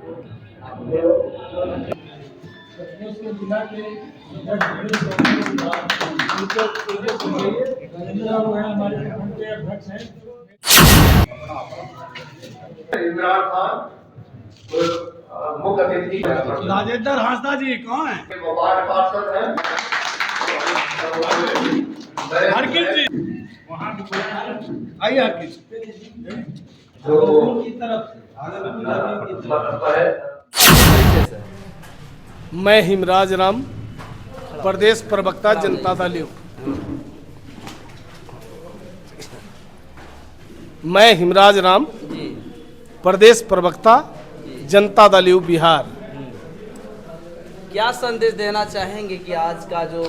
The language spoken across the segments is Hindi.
इमरान खान मुख्य अतिथि राजेंद्र हांसदा जी कौन है? वार्ड पार्षद हैं हरकित जी आइए हरकित जो की तरफ मैं हिमराज राम, प्रदेश प्रवक्ता जनता दल यू। मैं हिमराज राम, प्रदेश प्रवक्ता जनता दल यू बिहार। क्या संदेश देना चाहेंगे कि आज का जो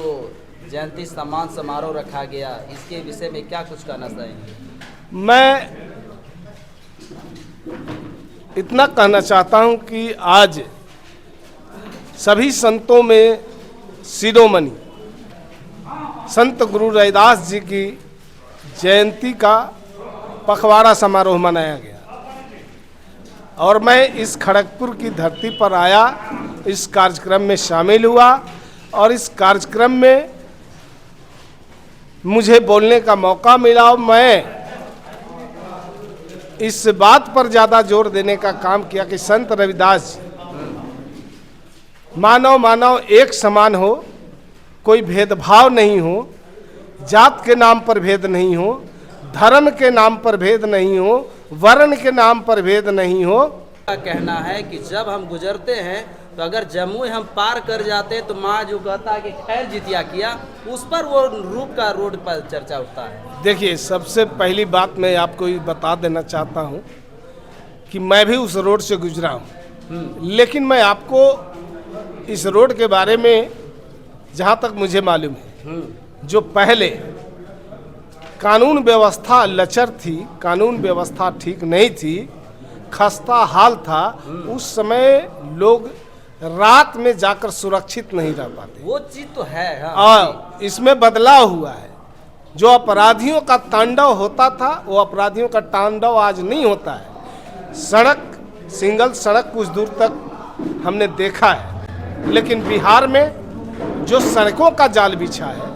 जयंती सम्मान समारोह रखा गया, इसके विषय में क्या कुछ कहना चाहेंगे? मैं इतना कहना चाहता हूं कि आज सभी संतों में शिरोमणि संत गुरु रविदास जी की जयंती का पखवाड़ा समारोह मनाया गया और मैं इस खड़गपुर की धरती पर आया, इस कार्यक्रम में शामिल हुआ और इस कार्यक्रम में मुझे बोलने का मौका मिला। मैं इस बात पर ज़्यादा जोर देने का काम किया कि संत रविदास जी मानव एक समान हो, कोई भेदभाव नहीं हो, जात के नाम पर भेद नहीं हो, धर्म के नाम पर भेद नहीं हो, वर्ण के नाम पर भेद नहीं हो। का कहना है कि जब हम गुजरते हैं तो अगर जमुई हम पार कर जाते हैं तो माँ जो कहता है कि खैर जितिया किया, उस पर वो रूप का रोड पर चर्चा उठता है। देखिए, सबसे पहली बात मैं आपको ये बता देना चाहता हूँ कि मैं भी उस रोड से गुजरा हूँ, लेकिन मैं आपको इस रोड के बारे में जहाँ तक मुझे मालूम है, जो पहले कानून व्यवस्था लचर थी, कानून व्यवस्था ठीक नहीं थी, खस्ता हाल था, उस समय लोग रात में जाकर सुरक्षित नहीं रह पाते। वो चीज तो है। हाँ, इसमें बदलाव हुआ है। जो अपराधियों का तांडव होता था, वो अपराधियों का तांडव आज नहीं होता है। सड़क, सिंगल सड़क कुछ दूर तक हमने देखा है, लेकिन बिहार में जो सड़कों का जाल बिछा है,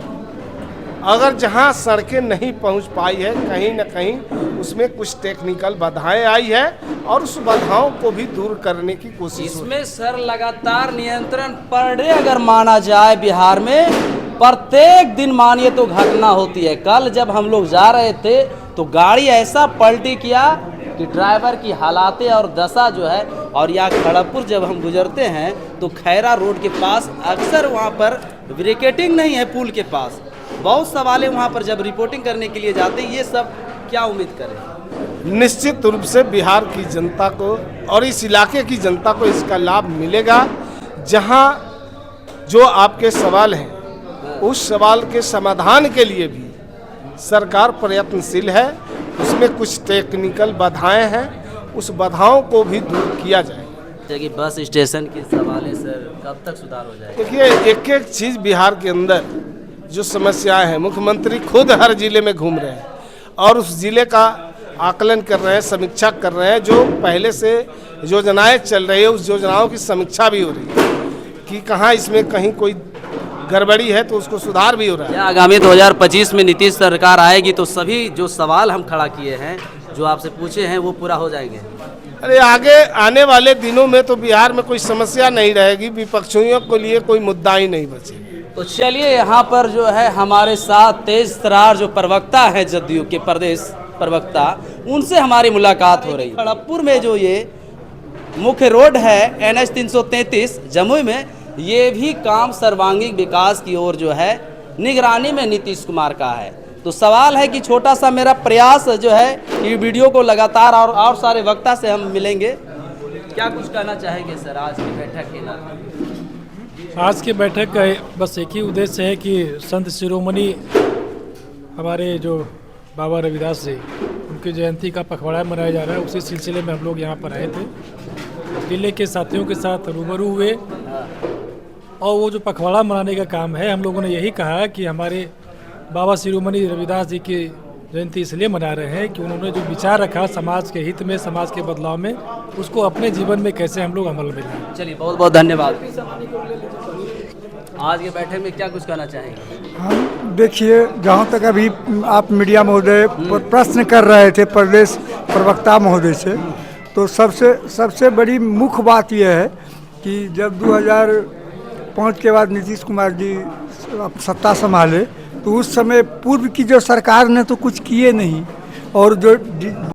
अगर जहां सड़कें नहीं पहुंच पाई है, कहीं न कहीं उसमें कुछ टेक्निकल बाधाएं आई है और उस बाधाओं को भी दूर करने की कोशिश। इसमें सर लगातार नियंत्रण पर डे अगर माना जाए, बिहार में प्रत्येक दिन मानिए तो घटना होती है। कल जब हम लोग जा रहे थे तो गाड़ी ऐसा पलटी किया कि ड्राइवर की हालातें और दशा जो है। और यहाँ खड़गपुर जब हम गुजरते हैं तो खैरा रोड के पास अक्सर वहाँ पर ब्रेकेटिंग नहीं है, पुल के पास बहुत सवाल वहाँ पर जब रिपोर्टिंग करने के लिए जाते हैं। ये सब क्या उम्मीद करें? निश्चित रूप से बिहार की जनता को और इस इलाके की जनता को इसका लाभ मिलेगा। जहां जो आपके सवाल हैं, उस सवाल के समाधान के लिए भी सरकार प्रयत्नशील है। उसमें कुछ टेक्निकल बाधाएं हैं, उस बाधाओं को भी दूर किया जाएगा। जैसे कि बस स्टेशन के सवाल है सर, कब तक सुधार हो जाएगा? देखिए, एक एक चीज़ बिहार के अंदर जो समस्याएं हैं, मुख्यमंत्री खुद हर जिले में घूम रहे हैं और उस जिले का आकलन कर रहे हैं, समीक्षा कर रहे हैं। जो पहले से योजनाएं चल रही है, उस योजनाओं की समीक्षा भी हो रही है कि कहाँ इसमें कहीं कोई गड़बड़ी है तो उसको सुधार भी हो रहा है। क्या आगामी 2025 में नीतीश सरकार आएगी तो सभी जो सवाल हम खड़ा किए हैं, जो आपसे पूछे हैं, वो पूरा हो जाएंगे? अरे, आगे आने वाले दिनों में तो बिहार में कोई समस्या नहीं रहेगी, विपक्षियों के लिए कोई मुद्दा ही नहीं बचेगा। तो चलिए, यहाँ पर जो है हमारे साथ तेज तरार जो प्रवक्ता है जदयू के प्रदेश प्रवक्ता, उनसे हमारी मुलाकात हो रही है। खड़गपुर में जो ये मुख्य रोड है NH 333 जमुई में, ये भी काम सर्वांगीण विकास की ओर जो है निगरानी में नीतीश कुमार का है। तो सवाल है कि छोटा सा मेरा प्रयास जो है कि वीडियो को लगातार और सारे वक्ता से हम मिलेंगे। क्या कुछ कहना चाहेंगे सर आज की बैठक के नाते? आज की बैठक का बस एक ही उद्देश्य है कि संत शिरोमणि हमारे जो बाबा रविदास जी, उनकी जयंती का पखवाड़ा मनाया जा रहा है। उसी सिलसिले में हम लोग यहाँ पर आए थे, जिले के साथियों के साथ रूबरू हुए और वो जो पखवाड़ा मनाने का काम है, हम लोगों ने यही कहा कि हमारे बाबा शिरोमणि रविदास जी की जयंती इसलिए मना रहे हैं कि उन्होंने जो विचार रखा समाज के हित में, समाज के बदलाव में, उसको अपने जीवन में कैसे हम लोग अमल में लाएं। चलिए बहुत बहुत धन्यवाद। आज के बैठक में क्या कुछ कहना चाहेंगे? हम देखिए, जहाँ तक अभी आप मीडिया महोदय प्रश्न कर रहे थे प्रदेश प्रवक्ता महोदय से, तो सबसे बड़ी मुख्य बात यह है कि जब 2005 के बाद नीतीश कुमार जी सत्ता संभाले तो उस समय पूर्व की जो सरकार ने तो कुछ किए नहीं, और जो